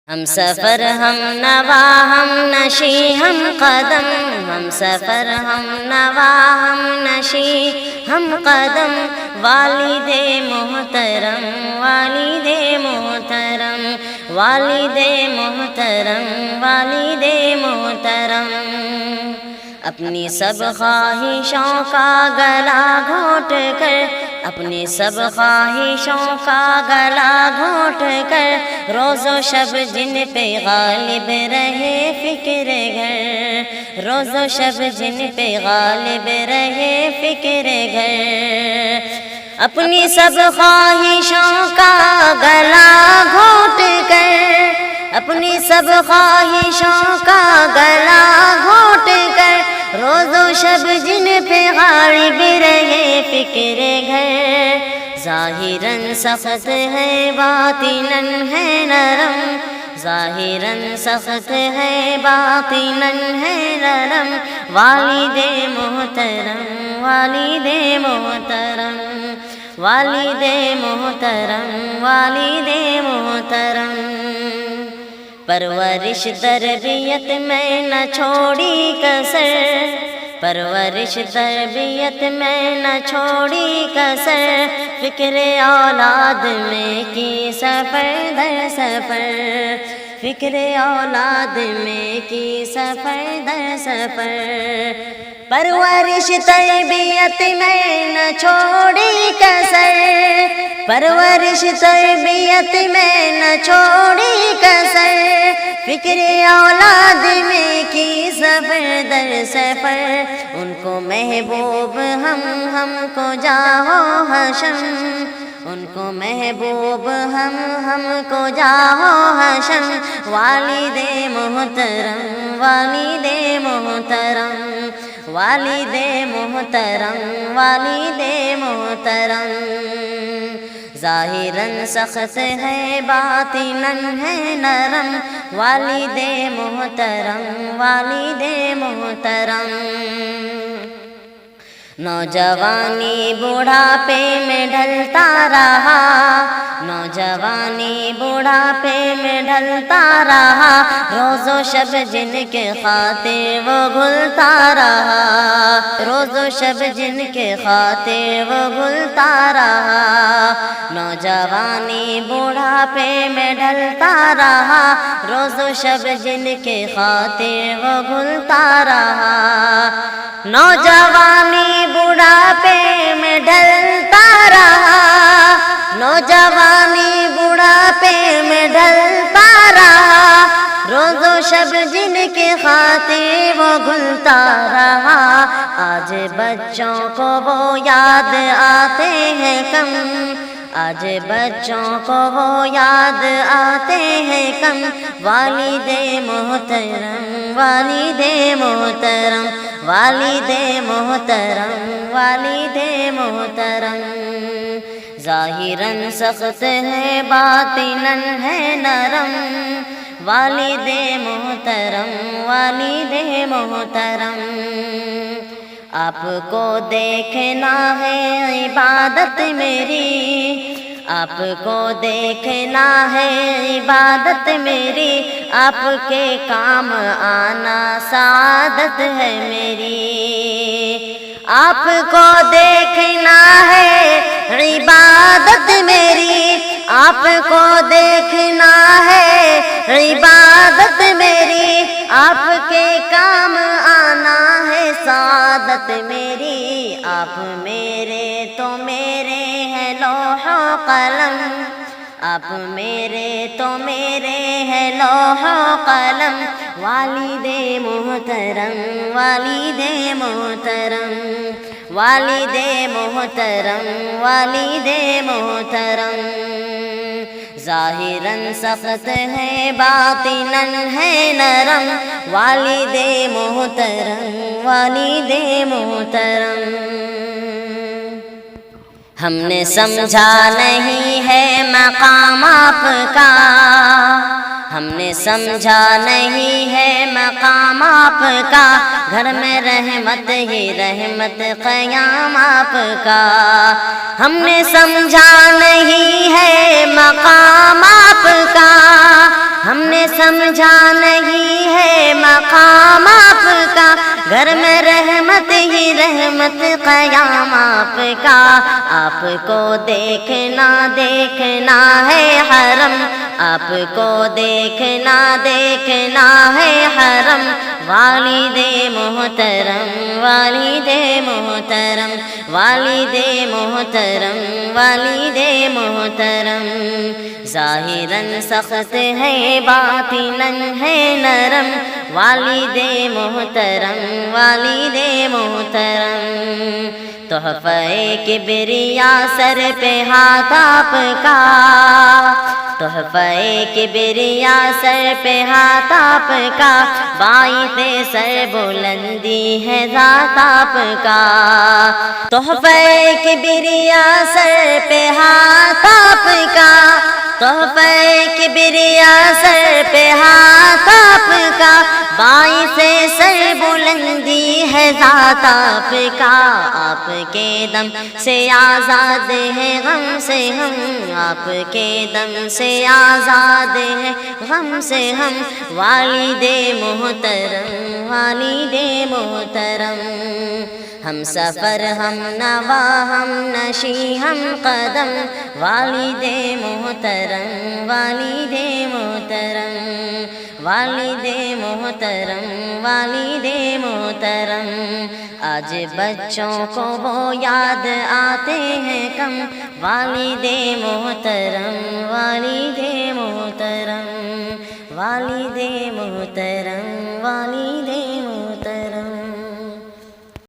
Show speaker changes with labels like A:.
A: ہم سفر ہم نوا ہم نشی ہم قدم، ہم سفر ہم نوا ہم نشی ہم قدم، والد محترم والد محترم والد محترم والد محترم، اپنی سب خواہشوں کا گلا گھونٹ کر، اپنی سب خواہشوں کا گلا گھونٹ کر، روز و شب جن پہ غالب رہے فکر گھر، روز و شب جن پہ غالب رہے فکر گھر، اپنی سب خواہشوں کا گلا گھونٹ کر، اپنی سب خواہشوں کا گلا گھونٹ کر، روز و شب جن پہ غالب رہے فکر گھر، ظاہراً سخت ہے باطناً ہے نرم، ظاہراً سخت ہے باطناً ہے نرم، والد محترم والد محترم والد محترم والد محترم، پرورش تربیت میں نہ چھوڑی کسر، پرورش تربیت میں نہ چھوڑی کسر، فکر اولاد میں کی سفر در سفر، فکر اولاد میں کی سفر در سفر، پرورش تربیت میں نہ چھوڑی کسر، پرورش تربیت میں نہ چھوڑی کسر، فکر اولاد میں کی سفر در سفر، ان کو محبوب ہم کو جاؤ حشم، ان کو محبوب ہم کو جاؤ حشم، والد محترم والد محترم والد محترم والد محترم، ظاہراً سخت ہے باطناً ہے نرم، والد محترم والد محترم، نوجوانی بوڑھاپے میں ڈھلتا رہا، نوجوانی بوڑھاپے میں ڈھلتا رہا، روز و شب جن کے خاطر وہ گھلتا رہا، روز و شب جن کے خاطر وہ گھلتا رہا، نوجوانی بوڑھاپے میں ڈھلتا رہا، روز و شب جن کے خاطر وہ گھلتا رہا، نوجوانی بوڑھاپے میں ڈھلتا رہا، نوجوانی بوڑھاپے میں ڈھلتا رہا، روز و شب جن کے خاطر وہ گھلتا رہا، آج بچوں کو وہ یاد آتے ہیں کم، آج بچوں کو وہ یاد آتے ہیں کم، والد محترم والد محترم والد محترم والد محترم، ظاہراً سخت ہے باطناً ہے نرم، والد محترم والد محترم، آپ کو دیکھنا ہے عبادت میری، آپ کو دیکھنا ہے عبادت میری، آپ کے کام آنا سعادت ہے میری، آپ کو دیکھنا ہے عبادت میری، آپ کو دیکھنا ہے عبادت میری، آپ کے کام آنا ہے سعادت میری، آپ میرے تو میرے ہیں لوح و قلم، آپ میرے تو میرے ہیں لوح و قلم، والد محترم والد محترم والد محترم والد محترم، ظاہراً سخت ہے باطناً ہے نرم، والد محترم والد محترم، ہم نے سمجھا نہیں ہے مقام آپ کا، ہم نے سمجھا نہیں ہے مقام آپ کا، گھر میں رحمت ہی رحمت قیام آپ کا، ہم نے سمجھا نہیں ہے مقام آپ کا، ہم نے سمجھا نہیں ہے مقام آپ کا، گھر میں رحمت ہی رحمت قیام آپ کا، آپ کو دیکھنا دیکھنا ہے حرم، آپ کو دیکھنا دیکھنا ہے حرم، والد محترم والد محترم والد محترم والد محترم، ظاہراً سخت ہے باطناً ہے نرم، والد محترم والد محترم، تحفہ کبریا سر پہ ہاتھ آپ کا، تحفہ کبریا سر پہ ہاتھ آپ کا، باعث سر بلندی ہے ذات آپ کا، تحفہ کبریا سر پہ ہاتھ آپ کا، تحفہ کبریا سر پہ ہاتھ آپ کا، باعث سر بلندی ہے ذات آپ کا، آپ کے دم سے آزاد ہے غم سے ہم، آپ کے دم سے آزاد ہے غم سے ہم، والد محترم والد محترم، ہم سفر ہم نوا ہم نشی ہم قدم، والد محترم والد محترم والد محترم والد محترم، آج بچوں کو وہ یاد آتے ہیں کم، والد محترم والد محترم والد محترم والد